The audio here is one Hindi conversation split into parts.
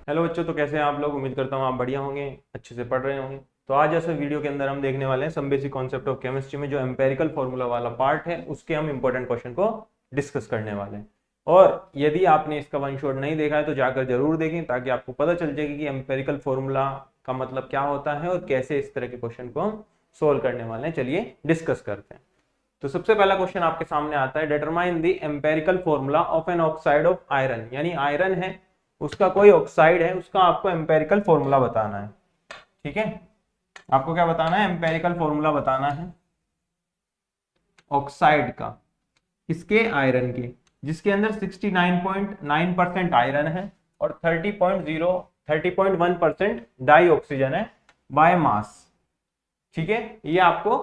हेलो बच्चों, तो कैसे हैं आप लोग। उम्मीद करता हूँ आप बढ़िया होंगे, अच्छे से पढ़ रहे होंगे। तो आज ऐसे वीडियो के अंदर हम देखने वाले हैं some basic concept of chemistry में जो एम्पेरिकल फॉर्मूला वाला पार्ट है उसके हम इंपॉर्टेंट क्वेश्चन को डिस्कस करने वाले हैं। और यदि आपने इसका वन शॉट नहीं देखा है तो जाकर जरूर देखें, ताकि आपको पता चल जाएगी कि एम्पेरिकल फॉर्मूला का मतलब क्या होता है और कैसे इस तरह के क्वेश्चन को हम सोल्व करने वाले हैं। चलिए डिस्कस करते हैं। तो सबसे पहला क्वेश्चन आपके सामने आता है, determine the empirical formula of an oxide of iron. यानी आयरन है, उसका कोई ऑक्साइड है, उसका आपको एम्पेरिकल फॉर्मूला बताना है। ठीक है, आपको क्या बताना है, एम्पेरिकल फॉर्मूला बताना है ऑक्साइड का। किसके, आयरन के, जिसके अंदर 69.9% आयरन है और 30.1% डाई ऑक्सीजन है बाय मास। ठीक है, ये आपको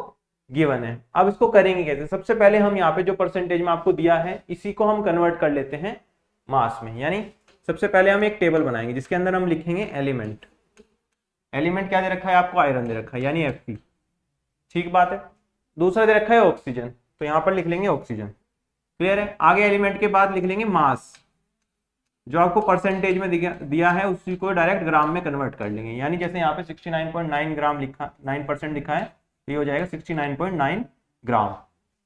गिवन है। अब इसको करेंगे कैसे। सबसे पहले हम यहाँ पे जो परसेंटेज में आपको दिया है इसी को हम कन्वर्ट कर लेते हैं मास में। यानी सबसे पहले हम एक टेबल बनाएंगे जिसके अंदर हम लिखेंगे एलिमेंट। एलिमेंट क्या दे रखा है आपको, आयरन दे रखा है यानी Fe। ठीक बात है। दूसरा दे रखा है ऑक्सीजन, तो यहाँ पर लिख लेंगे ऑक्सीजन। क्लियर है। आगे एलिमेंट के बाद लिख लेंगे मास, जो आपको परसेंटेज में दिया है उसी को डायरेक्ट ग्राम में कन्वर्ट कर लेंगे। यानी जैसे यहाँ पे 69.9 ग्राम लिखा, 9% लिखा है, ये हो जाएगा 69.9 ग्राम।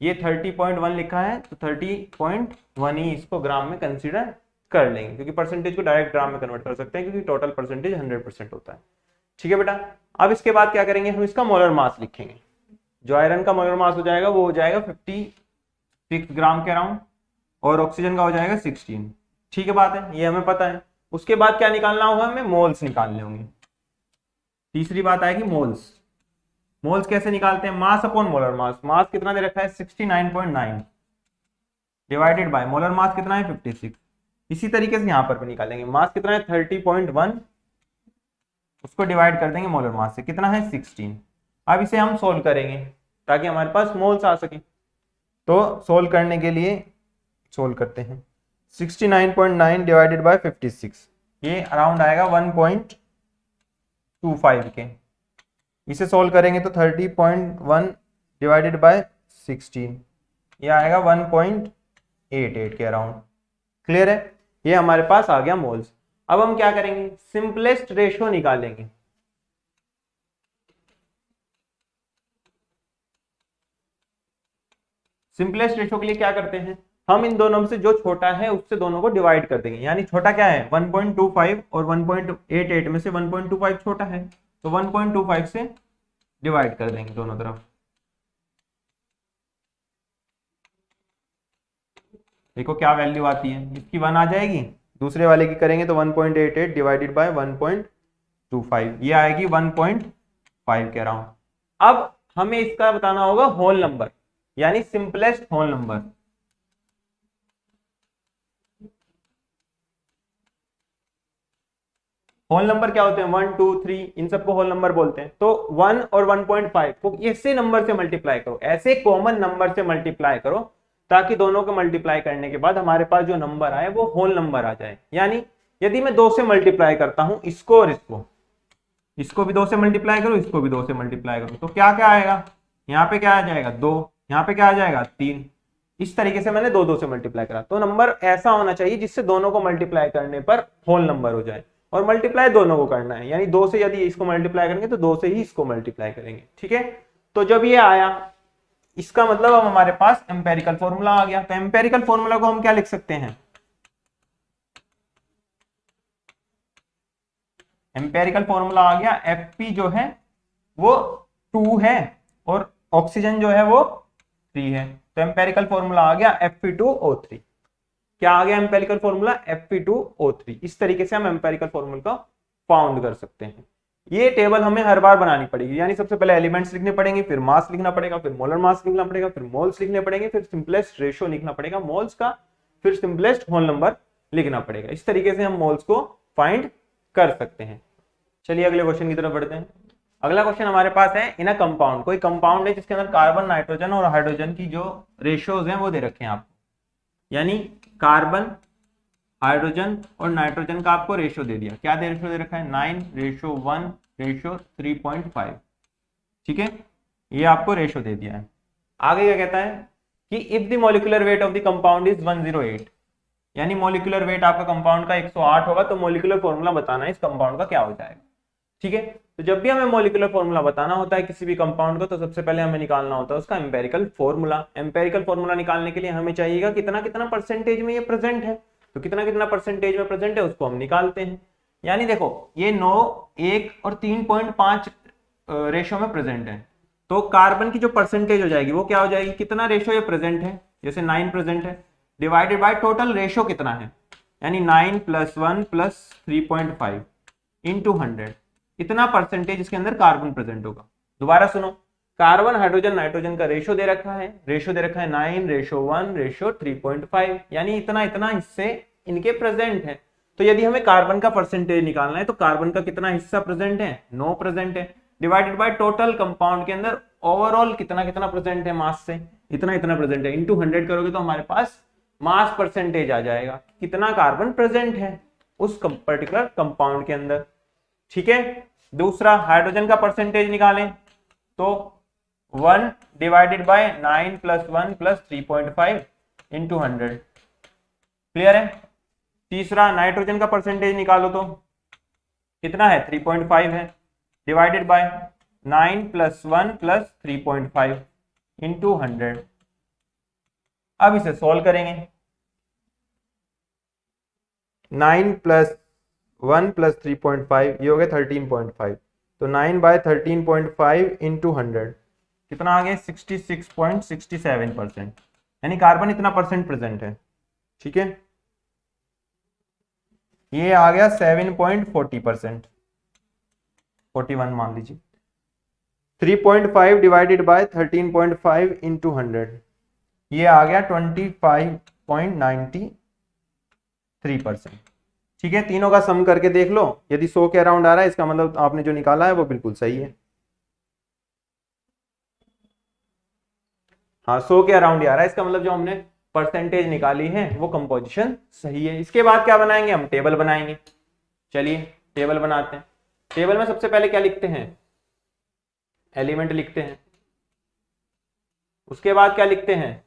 ये 30.1 लिखा है तो 30.1 ही इसको ग्राम में कंसीडर कर लेंगे, क्योंकि परसेंटेज को डायरेक्ट ग्राम में कन्वर्ट कर सकते हैं, क्योंकि टोटल परसेंटेज 100% होता है। ठीक है बेटा। अब इसके बाद क्या करेंगे, हम इसका मोलर मास लिखेंगे। जो आयरन का मोलर मास हो जाएगा वो हो जाएगा 56 ग्राम के अराउंड, और ऑक्सीजन का हो जाएगा 16। ठीक है बात है, ये हमें पता है। उसके बाद क्या निकालना होगा, हमें मोल्स निकालने होंगे। तीसरी बात आएगी मोल्स। मोल्स कैसे निकालते हैं, मास अपॉन मोलर मास। मास कितना दे रखा है 69.9 डिवाइडेड बाय मोलर मास कितना है 56। इसी तरीके से यहां पर भी निकालेंगे। मास कितना है 30.1, उसको डिवाइड कर देंगे मोलर मास से, कितना है 16। अब इसे हम सोल्व करेंगे ताकि हमारे पास मोल्स आ सके। तो सोल्व करने के लिए सोल्व करते हैं। 69.9 डिवाइडेड बाय 56, ये अराउंड आएगा 1.25 के। इसे सोल्व करेंगे तो 30.1 डिवाइडेड बाय 16, ये आएगा 1.88 के अराउंड। क्लियर है, ये हमारे पास आ गया मोल्स। अब हम क्या करेंगे, सिंपलेस्ट रेशियो निकालेंगे। सिंपलेस्ट रेशियो के लिए क्या करते हैं, हम इन दोनों में से जो छोटा है उससे दोनों को डिवाइड कर देंगे। यानी छोटा क्या है 1.25, और 1.88 में से 1.25 छोटा है, तो 1.25 से डिवाइड कर देंगे दोनों तरफ। देखो क्या वैल्यू आती है, इसकी 1 आ जाएगी, दूसरे वाले की करेंगे तो 1.88 डिवाइडेड बाय 1.25, ये आएगी 1.5 के अराउंड। अब हमें इसका बताना होगा होल नंबर, यानी simplest whole number. Whole number क्या होते हैं, 1 2 3, इन सबको होल नंबर बोलते हैं। तो 1 और 1.5 को ऐसे नंबर से मल्टीप्लाई करो, ऐसे कॉमन नंबर से मल्टीप्लाई करो, ताकि दोनों को मल्टीप्लाई करने के बाद हमारे पास जो नंबर आए वो होल नंबर आ जाए। यानी यदि मैं 2 से मल्टीप्लाई करता हूं इसको और इसको भी 2 से मल्टीप्लाई करो, इसको भी 2 से मल्टीप्लाई करो, तो क्या क्या आएगा, यहाँ पे क्या आ जाएगा 2, यहाँ पे क्या आ जाएगा 3। इस तरीके से मैंने 2 से मल्टीप्लाई करा। तो नंबर ऐसा होना चाहिए जिससे दोनों को मल्टीप्लाई करने पर होल नंबर हो जाए, और मल्टीप्लाई दोनों को करना है। यानी 2 से यदि इसको मल्टीप्लाई करेंगे तो 2 से ही इसको मल्टीप्लाई करेंगे। ठीक है, तो जब ये आया इसका मतलब अब हमारे पास एम्पेरिकल फॉर्मूला आ गया। तो एम्पेरिकल फॉर्मूला को हम क्या लिख सकते हैं, एम्पेरिकल फॉर्मूला आ गया Fp जो है वो 2 है और ऑक्सीजन जो है वो 3 है। तो एम्पेरिकल फॉर्मूला आ गया Fe2O3। क्या आ गया एम्पेरिकल फॉर्मूला, Fe2O3। इस तरीके से हम एम्पेरिकल फॉर्मूला को फाउंड कर सकते हैं। ये टेबल हमें हर बार बनानी पड़ेगी, यानी सबसे पहले एलिमेंट्स लिखने पड़ेंगे, फिर मास लिखना पड़ेगा, फिर मोलर मास लिखना पड़ेगा, फिर मोल्स लिखने पड़ेंगे, फिर सिंपलेस्ट रेशियो लिखना पड़ेगा मोल्स का, फिर सिंपलेस्ट होल नंबर लिखना पड़ेगा। इस तरीके से हम मोल्स को फाइंड कर सकते हैं। चलिए अगले क्वेश्चन की तरफ बढ़ते हैं। अगला क्वेश्चन हमारे पास है, इन अ कंपाउंड, कोई कंपाउंड है जिसके अंदर कार्बन, नाइट्रोजन और हाइड्रोजन की जो रेशियोज हैं वो दे रखे हैं आपको। यानी कार्बन, हाइड्रोजन और नाइट्रोजन का आपको रेशियो दे दिया। क्या रेशियो दे रखा है, 9:1:3.5। ठीक है, ये आपको रेशियो दे दिया है। आगे क्या कहता है कि if the molecular weight of the compound is 108, यानी मोलिकुलर वेट आपका कंपाउंड का 108 होगा, तो मोलिकुलर फॉर्मूला बताना है इस कंपाउंड का क्या हो जाएगा। ठीक है, तो जब भी हमें मोलिकुलर फॉर्मूला बताना होता है किसी भी कंपाउंड को, तो सबसे पहले हमें निकालना होता है उसका एम्पेरिकल फॉर्मूला। एम्पेरिकल फॉर्मूला निकालने के लिए हमें चाहिएगा कितना कितना परसेंटेज में ये प्रेजेंट है, तो कितना कितना परसेंटेज में प्रेजेंट है उसको हम निकालते हैं। यानी देखो ये 9, 1 और 3.5 रेशो में प्रेजेंट है, तो कार्बन की जो परसेंटेज हो जाएगी वो क्या हो जाएगी, कितना रेशो ये प्रेजेंट है, जैसे 9 प्रेजेंट है, डिवाइडेड बाय टोटल रेशो कितना है, यानी 9 + 1 + 3.5 इंटू 100, इतना परसेंटेज इसके अंदर कार्बन प्रेजेंट होगा। दोबारा सुनो, कार्बन हाइड्रोजन नाइट्रोजन का रेशो दे रखा है, 9:1:3.5, यानी इतना इतना हिस्से इनके प्रेजेंट है। तो यदि हमें कार्बन का परसेंटेज निकालना है तो कार्बन का कितना हिस्सा प्रेजेंट है, 9 प्रेजेंट है, डिवाइडेड बाय टोटल कंपाउंड के अंदर ओवरऑल कितना कितना प्रेजेंट है, मास से इतना इतना प्रेजेंट है, इंटू 100 करोगे तो हमारे पास मास परसेंटेज आ जाएगा, कितना कार्बन प्रेजेंट है उस पर्टिकुलर कंपाउंड के अंदर। ठीक है, दूसरा हाइड्रोजन का परसेंटेज निकालें तो 1 डिवाइडेड बाय 9 + 1 + 3.5 इंटू 100, क्लियर है। तीसरा नाइट्रोजन का परसेंटेज निकालो तो कितना है, 3.5 है, डिवाइडेड बाय 9 + 1 + 3.5 इंटू 100। अब इसे सॉल्व करेंगे, 9 + 1 + 3.5 ये हो गया 13.5, तो 9/13.5 इंटू 100 कितना आ गया, 66.67%, यानी कार्बन इतना परसेंट प्रेजेंट है। ठीक है, ये आ गया 7.40%, 41 मान लीजिए, 3.5 डिवाइडेड बाय 13.5 इंटू 100 ये आ गया 25.93%। ठीक है, तीनों का सम करके देख लो, यदि 100 के अराउंड आ रहा है इसका मतलब आपने जो निकाला है वो बिल्कुल सही है। हाँ 100 के अराउंड आ रहा है, इसका मतलब जो हमने परसेंटेज निकाली है वो कंपोजिशन सही है। इसके बाद क्या बनाएंगे, हम टेबल बनाएंगे। चलिए टेबल बनाते हैं। टेबल में सबसे पहले क्या लिखते हैं, एलिमेंट लिखते हैं, उसके बाद क्या लिखते हैं,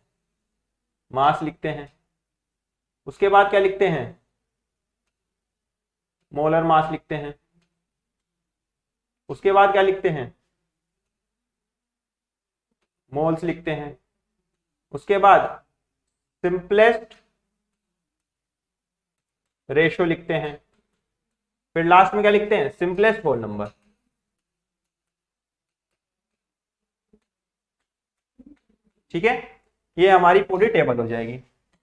मास लिखते हैं, उसके बाद क्या लिखते हैं, मोलर मास लिखते हैं, उसके बाद क्या लिखते हैं, मोल्स लिखते हैं, उसके बाद सिंपलेस्ट रेशो लिखते हैं, फिर लास्ट में क्या लिखते हैं, सिंपलेस्ट होल नंबर। ठीक है, ये हमारी पूरी टेबल हो जाएगी।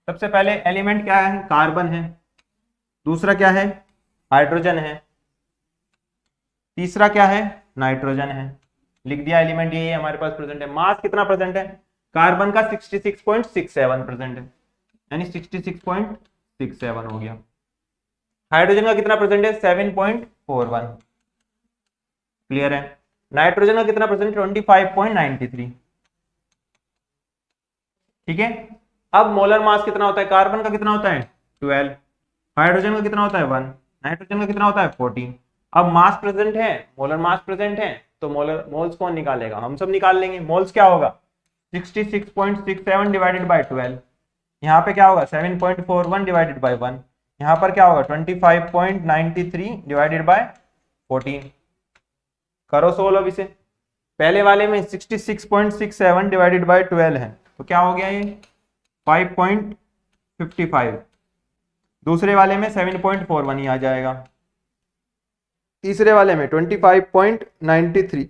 सबसे पहले एलिमेंट क्या है, कार्बन है, दूसरा क्या है, हाइड्रोजन है, तीसरा क्या है, नाइट्रोजन है, लिख दिया एलिमेंट ये हमारे पास प्रेजेंट है। मास कितना प्रेजेंट है, कार्बन का 66.67 प्रेजेंट है, यानी 66.67 हो गया। हाइड्रोजन का कितना प्रेजेंट है, 7.41, क्लियर है। नाइट्रोजन का कितना प्रेजेंट, 25.93। ठीक है, अब मोलर मास कितना होता है, कार्बन का कितना होता है 12, हाइड्रोजन का कितना होता है 1, नाइट्रोजन का कितना होता है 14। अब मास प्रेजेंट है, मोलर मास प्रेजेंट है, तो मोल्स कौन निकालेगा, हम सब निकाल लेंगे। मोल्स क्या होगा, 66.67 डिवाइडेड बाय 12, यहाँ पे क्या होगा 7.41 डिवाइडेड बाय 1, यहाँ पर क्या होगा 25.93 डिवाइडेड बाय 14। करो सोल्व अब इसे, पहले वाले में 66.67 डिवाइडेड बाय 12 है तो क्या हो गया ये 5.55, दूसरे वाले में 7.41 ही आ जाएगा, तीसरे वाले में 25.93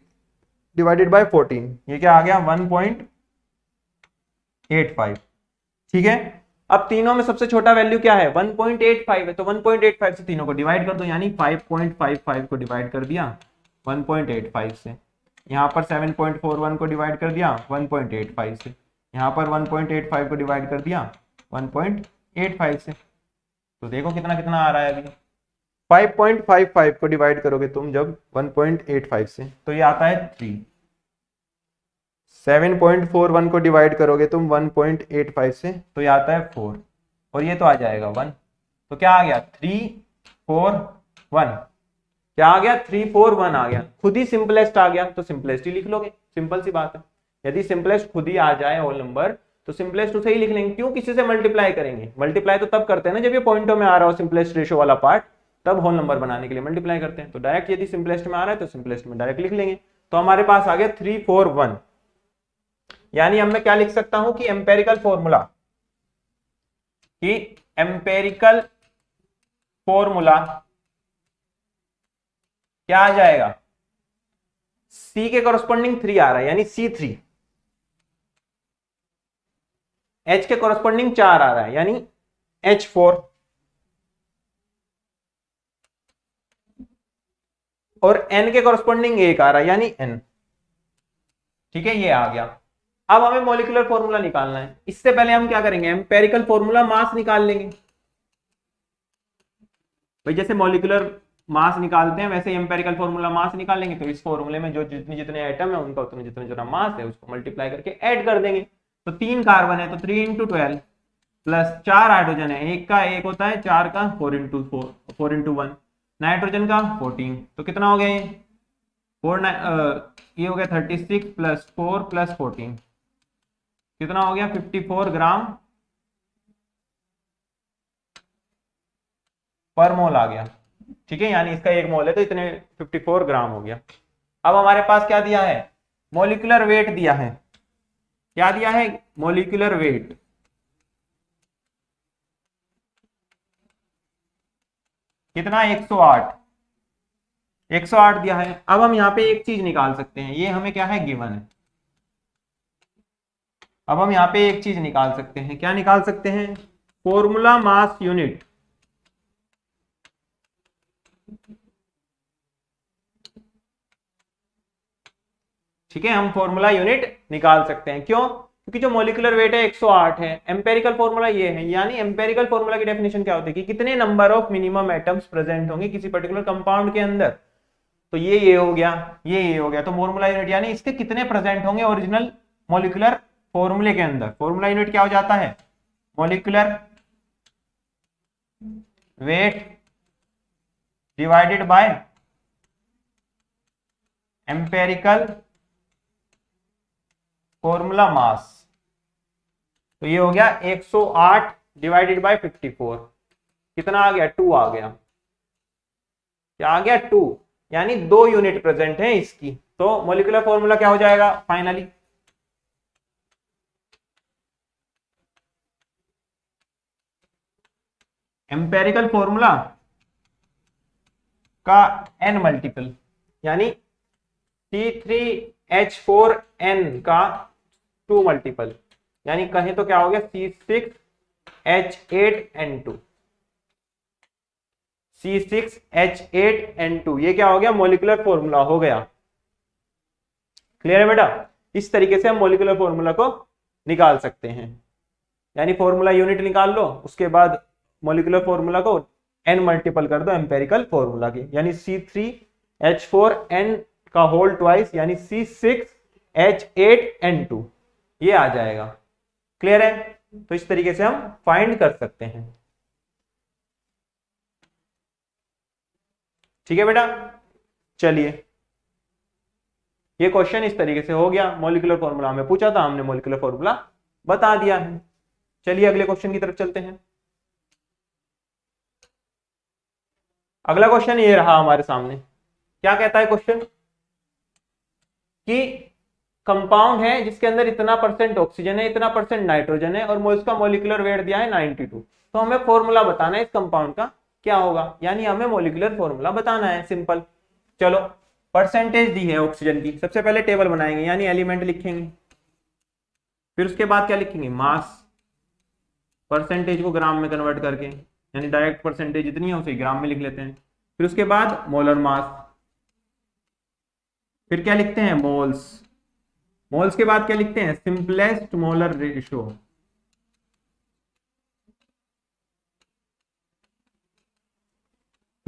डिवाइडेड बाय 14 ये क्या आ गया 1.85। ठीक है, अब तीनों में सबसे छोटा वैल्यू क्या है 1.85 है, तो 1.85 से तीनों को डिवाइड कर दो, यानी 5.55 को डिवाइड कर दिया 1.85 से, यहाँ पर 7.41 को डिवाइड कर दिया 1.85 से, यहाँ पर 1.85 को डिवाइड कर दिया 1.85 से, तो देखो कितना कितना आ रहा है अभी। 5.55 को डिवाइड करोगे तुम जब 1.85 से तो ये आता है 3, 7.41 को डिवाइड करोगे तुम 1.85 से तो ये आता है 4, और ये तो आ जाएगा 1, तो क्या आ गया 341, क्या आ गया 341 आ गया, खुद ही सिंपलेस्ट आ गया, तो सिंपलेस्ट ही लिख लोगे, सिंपल सी बात है। यदि सिंपलेस्ट खुद ही आ जाए होल नंबर तो सिंपलेस्ट टू से ही लिख लेंगे। क्यों किसी से मल्टीप्लाई करेंगे? मल्टीप्लाई तो तब करते हैं ना जब ये पॉइंटों में आ रहा हो सिंपलेस्ट रेशो वाला पार्ट, तब होल नंबर बनाने के लिए मल्टीप्लाई करते हैं। तो डायरेक्ट यदि सिंपलेस्ट में आ रहा है तो सिंपलेस्ट में डायरेक्ट लिख लेंगे। तो हमारे पास आ गया 341। यानी अब मैं क्या लिख सकता हूं कि एम्पेरिकल फॉर्मूला क्या आ जाएगा? C के कॉरस्पॉन्डिंग 3 आ रहा है यानी C3, H के कॉरस्पॉन्डिंग 4 आ रहा है यानी H4, और N के कॉरस्पॉन्डिंग 1 आ रहा है यानी N। ठीक है, ये आ गया। अब हमें मॉलिक्यूलर फॉर्मूला निकालना है। इससे पहले हम क्या करेंगे? एम्पेरिकल फॉर्मूला मास निकाल लेंगे। भाई जैसे मॉलिक्यूलर मास निकालते हैं वैसे एम्पेरिकल फॉर्मूला मास निकाल लेंगे। तो इस फॉर्मूले में जो जितने आइटम है उनका उतने जितना मास है उसको मल्टीप्लाई करके ऐड कर देंगे। तो 3 कार्बन है तो 3 × 12 प्लस 4 हाइड्रोजन है, एक का एक होता है, 4 का 4 × 1, नाइट्रोजन का 14। तो कितना हो गया ये? ये हो गया 36 प्लस 4 प्लस 14, कितना हो गया? 54 ग्राम पर मोल आ गया। ठीक है, यानी इसका 1 मोल है तो इतने 54 ग्राम हो गया। अब हमारे पास क्या दिया है? मॉलिक्यूलर वेट दिया है। क्या दिया है? Molecular weight. कितना? 108। 108 दिया है। अब हम यहाँ पे एक चीज निकाल सकते हैं, ये हमें क्या है? गिवन है। अब हम यहाँ पे एक चीज निकाल सकते हैं। क्या निकाल सकते हैं? Formula mass unit. ठीक है, हम फॉर्मूला यूनिट निकाल सकते हैं। क्यों? क्योंकि जो मॉलिक्यूलर वेट है 108 है, एम्पेरिकल फॉर्मूला ये है। यानी एम्पेरिकल फॉर्मूला की डेफिनेशन क्या होती है कि कितने number of minimum atoms present होंगे किसी पर्टिकुलर कंपाउंड के अंदर। तो ये हो गया, ये हो गया। तो फॉर्मूला यूनिट यानी इसके कितने प्रेजेंट होंगे ओरिजिनल मॉलिक्यूलर फॉर्मूले के अंदर। फॉर्मूला यूनिट क्या हो जाता है? Molecular weight divided by empirical formula mass. तो ये हो गया 108 डिवाइडेड बाय 54, कितना आ गया? 2 आ गया। क्या आ गया? 2, यानी 2 यूनिट प्रेजेंट है इसकी। तो मॉलिक्यूलर फॉर्मूला क्या हो जाएगा फाइनली? एम्पेरिकल फॉर्मूला का n मल्टीपल, यानी C3H4n का 2 मल्टीपल, यानी कहें तो क्या हो गया? C6H8n2। C6H8n2 ये क्या हो गया? मॉलिक्यूलर फॉर्मूला हो गया। क्लियर है बेटा? इस तरीके से हम मॉलिक्यूलर फॉर्मूला को निकाल सकते हैं। यानी फॉर्मूला यूनिट निकाल लो, उसके बाद मॉलिक्यूलर फॉर्मूला को n मल्टीपल कर दो एम्पेरिकल फॉर्मूला के, यानी C3H4n का होल ट्वाइस, यानी C6H8n2 ये आ जाएगा। क्लियर है? तो इस तरीके से हम फाइंड कर सकते हैं। ठीक है बेटा, चलिए ये क्वेश्चन इस तरीके से हो गया। मॉलिक्यूलर फॉर्मूला हमें पूछा था, हमने मॉलिक्यूलर फॉर्मूला बता दिया है। चलिए अगले क्वेश्चन की तरफ चलते हैं। अगला क्वेश्चन ये रहा हमारे सामने। क्या कहता है क्वेश्चन कि कंपाउंड है जिसके अंदर इतना % ऑक्सीजन है, इतना % नाइट्रोजन है, और उसका मॉलिक्यूलर वेट दिया है 92। तो हमें फॉर्मूला बताना है इस कंपाउंड का क्या होगा, यानी हमें मॉलिक्यूलर फॉर्मूला बताना है। सिंपल, चलो परसेंटेज दी है ऑक्सीजन की। सबसे पहले टेबल बनाएंगे, यानी एलिमेंट लिखेंगे, फिर उसके बाद क्या लिखेंगे? मास। परसेंटेज को ग्राम में कन्वर्ट करके, यानी डायरेक्ट परसेंटेज जितनी है उसे ग्राम में लिख लेते हैं। फिर उसके बाद मोलर मास, फिर क्या लिखते हैं? मोल्स। मोल्स के बाद क्या लिखते हैं? Simplest molar ratio.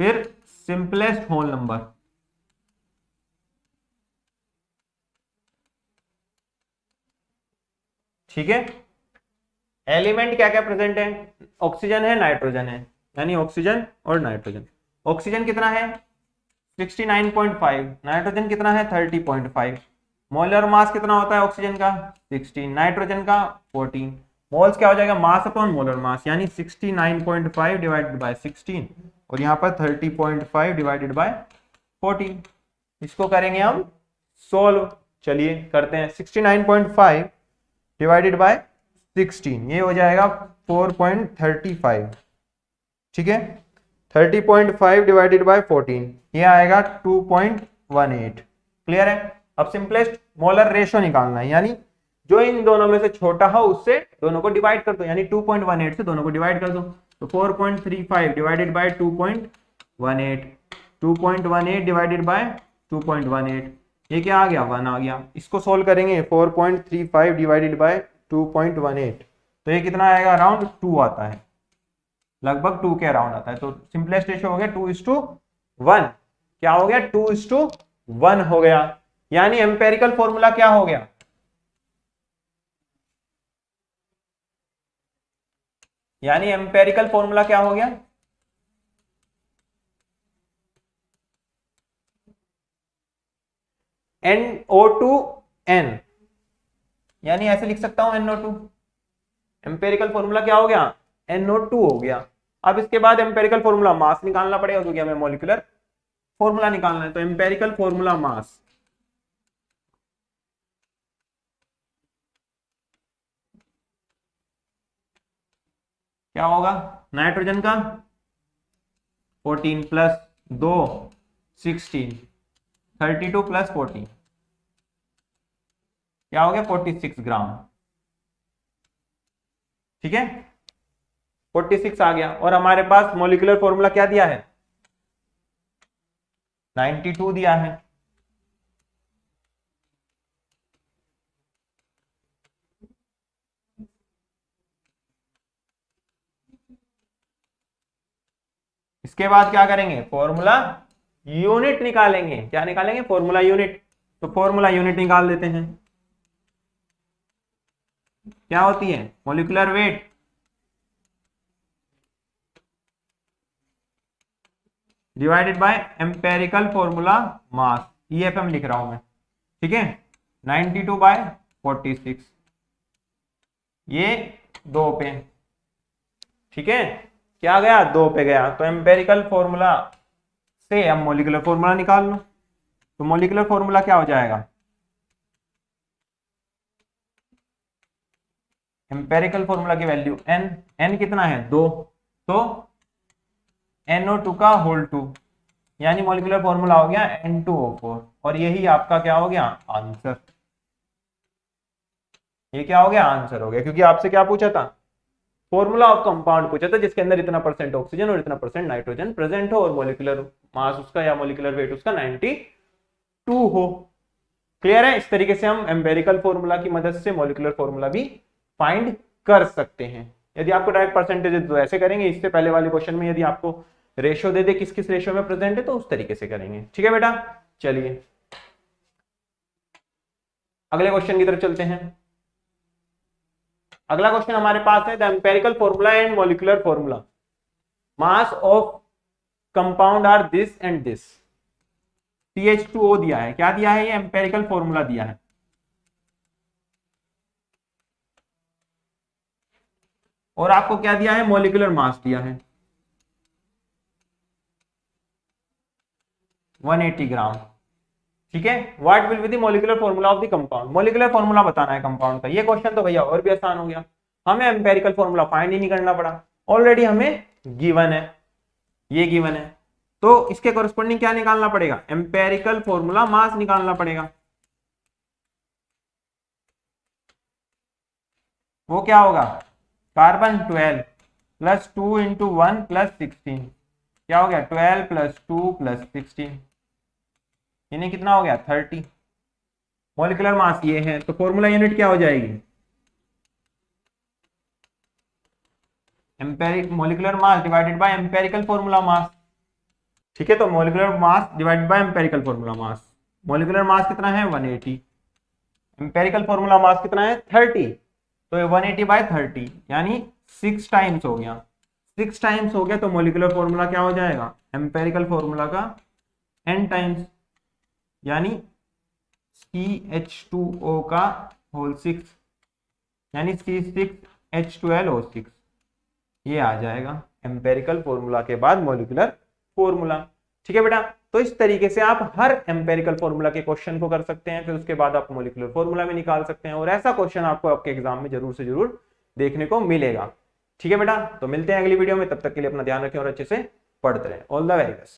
फिर सिंपलेस्ट होल नंबर। ठीक है, एलिमेंट क्या क्या प्रेजेंट है? ऑक्सीजन है, नाइट्रोजन है, यानी ऑक्सीजन और नाइट्रोजन। ऑक्सीजन कितना है? 69.5, नाइट्रोजन कितना है? 30.5, मोलर मास कितना होता है ऑक्सीजन का 16, नाइट्रोजन का 14। मोल्स क्या हो जाएगा मास अपॉन मोलर मास, यानी 69.5 डिवाइडेड बाय 16 और यहाँ पर 30.5 डिवाइडेड बाय 14। इसको करेंगे हम सोल्व, चलिए करते हैं। 69.5 डिवाइडेड बाय 16 ये हो जाएगा 4.35, ठीक है। 30.5 डिवाइडेड बाय 14 ये आएगा 2.18। क्लियर है। अब सिंपलेस्ट मोलर रेशो निकालना है, यानी जो इन दोनों में से छोटा हो उससे दोनों को डिवाइड कर दो, यानी 2.18 से दोनों को डिवाइड कर दो। तो 4.35 डिवाइडेड बाय 2.18, 2.18 डिवाइडेड बाय 2.18 ये क्या आ गया 1 आ गया। इसको सोल्व करेंगे 4.35 डिवाइडेड बाय 2.18 तो ये कितना आएगा अराउंड 2 आता है, लगभग 2 के अराउंड आता है। तो सिंपलेस्ट रेशियो हो गया 2:1। क्या हो गया 2:1 हो गया, यानी एम्पेरिकल फॉर्मूला क्या हो गया, यानी एम्पेरिकल फॉर्मूला क्या हो गया, NO2N, यानी ऐसे लिख सकता हूं NO2। एम्पेरिकल फॉर्मूला क्या हो गया NO2 हो गया। अब इसके बाद एम्पेरिकल फॉर्मूला मास निकालना पड़ेगा क्योंकि हमें मॉलिक्यूलर फॉर्मूला निकालना है। तो एम्पेरिकल फॉर्मूला मास क्या होगा, नाइट्रोजन का 14 प्लस 2 16, 32 प्लस 40 क्या हो गया 46 ग्राम, ठीक है 46 आ गया। और हमारे पास मॉलिक्यूलर फॉर्मूला क्या दिया है 92 दिया है। इसके बाद क्या करेंगे फॉर्मूला यूनिट निकालेंगे। क्या निकालेंगे फॉर्मूला यूनिट। तो फॉर्मूला यूनिट निकाल देते हैं। क्या होती है molecular weight divided by empirical formula mass, EFM लिख रहा हूं मैं, ठीक है 92 बाय 46 ये 2 पे, ठीक है क्या गया 2 पे गया। तो एम्पेरिकल फॉर्मूला से हम मॉलिक्यूलर फॉर्मूला निकाल लो। तो मॉलिक्यूलर फॉर्मूला क्या हो जाएगा, एम्पेरिकल फॉर्मूला की वैल्यू n कितना है 2, तो NO2 का होल 2, यानी मॉलिक्यूलर फॉर्मूला हो गया N2O4 और यही आपका क्या हो गया आंसर। ये क्या हो गया आंसर हो गया, क्योंकि आपसे क्या पूछा था फॉर्मूला ऑफ कंपाउंड पूछा था जिसके अंदर इतना % ऑक्सीजन और इतना % नाइट्रोजन प्रेजेंट हो और मॉलिक्यूलर मास उसका या मॉलिक्यूलर वेट उसका 92 हो। क्लियर है। इस तरीके से हम एम्पेरिकल फॉर्मूला की मदद से मॉलिक्यूलर फॉर्मूला भी फाइंड कर सकते हैं। यदि आपको डायरेक्ट परसेंटेज तो ऐसे करेंगे, इससे पहले वाले क्वेश्चन में यदि आपको रेशियो दे दे किस किस रेशियो में प्रेजेंट है तो उस तरीके से करेंगे। ठीक है बेटा, चलिए अगले क्वेश्चन की तरफ चलते हैं। अगला क्वेश्चन हमारे पास है the empirical formula and molecular formula mass of compound are this and this. CH2O दिया है, क्या दिया है ये एम्पेरिकल फॉर्मूला दिया है। और आपको क्या दिया है मॉलिक्यूलर मास दिया है 180 ग्राम। ठीक है, what will be the molecular formula of the compound. Molecular formula बताना है कंपाउंड का। ये क्वेश्चन तो भैया और भी आसान हो गया, हमें एम्पेरिकल फॉर्मूला फाइंड ही नहीं करना पड़ा, ऑलरेडी हमें गिवन है, ये गिवन है। तो इसके कॉरेस्पॉन्डिंग क्या निकालना पड़ेगा एम्पेरिकल फॉर्मूला मास निकालना पड़ेगा। वो क्या होगा कार्बन 12 प्लस 2 इंटू 1 प्लस 16, क्या हो गया 12 प्लस 2 प्लस 16, यानी कितना हो गया 30। मॉलिक्यूलर मास ये है, तो फॉर्मूला यूनिट क्या हो जाएगी molecular mass divided by empirical formula mass. ठीक है, तो molecular mass divided by empirical formula mass. Molecular mass कितना है 180, एम्पेरिकल फॉर्मूला मास कितना है 30, तो ये 180 बाय 30 यानी 6 टाइम्स हो गया। 6 टाइम्स हो गया तो मॉलिक्यूलर फॉर्मूला क्या हो जाएगा एम्पेरिकल फॉर्मूला का n टाइम्स, यानी CH2O का होल 6 यानी C6H12O6, ये आ जाएगा एम्पेरिकल फॉर्मूला के बाद मॉलिक्यूलर फॉर्मूला। ठीक है बेटा, तो इस तरीके से आप हर एम्पेरिकल फॉर्मूला के क्वेश्चन को कर सकते हैं, फिर उसके बाद आप मॉलिक्यूलर फॉर्मूला में निकाल सकते हैं, और ऐसा क्वेश्चन आपको आपके एग्जाम में जरूर से जरूर देखने को मिलेगा। ठीक है बेटा, तो मिलते हैं अगली वीडियो में, तब तक के लिए अपना ध्यान रखें और अच्छे से पढ़ते रहें। All the very best.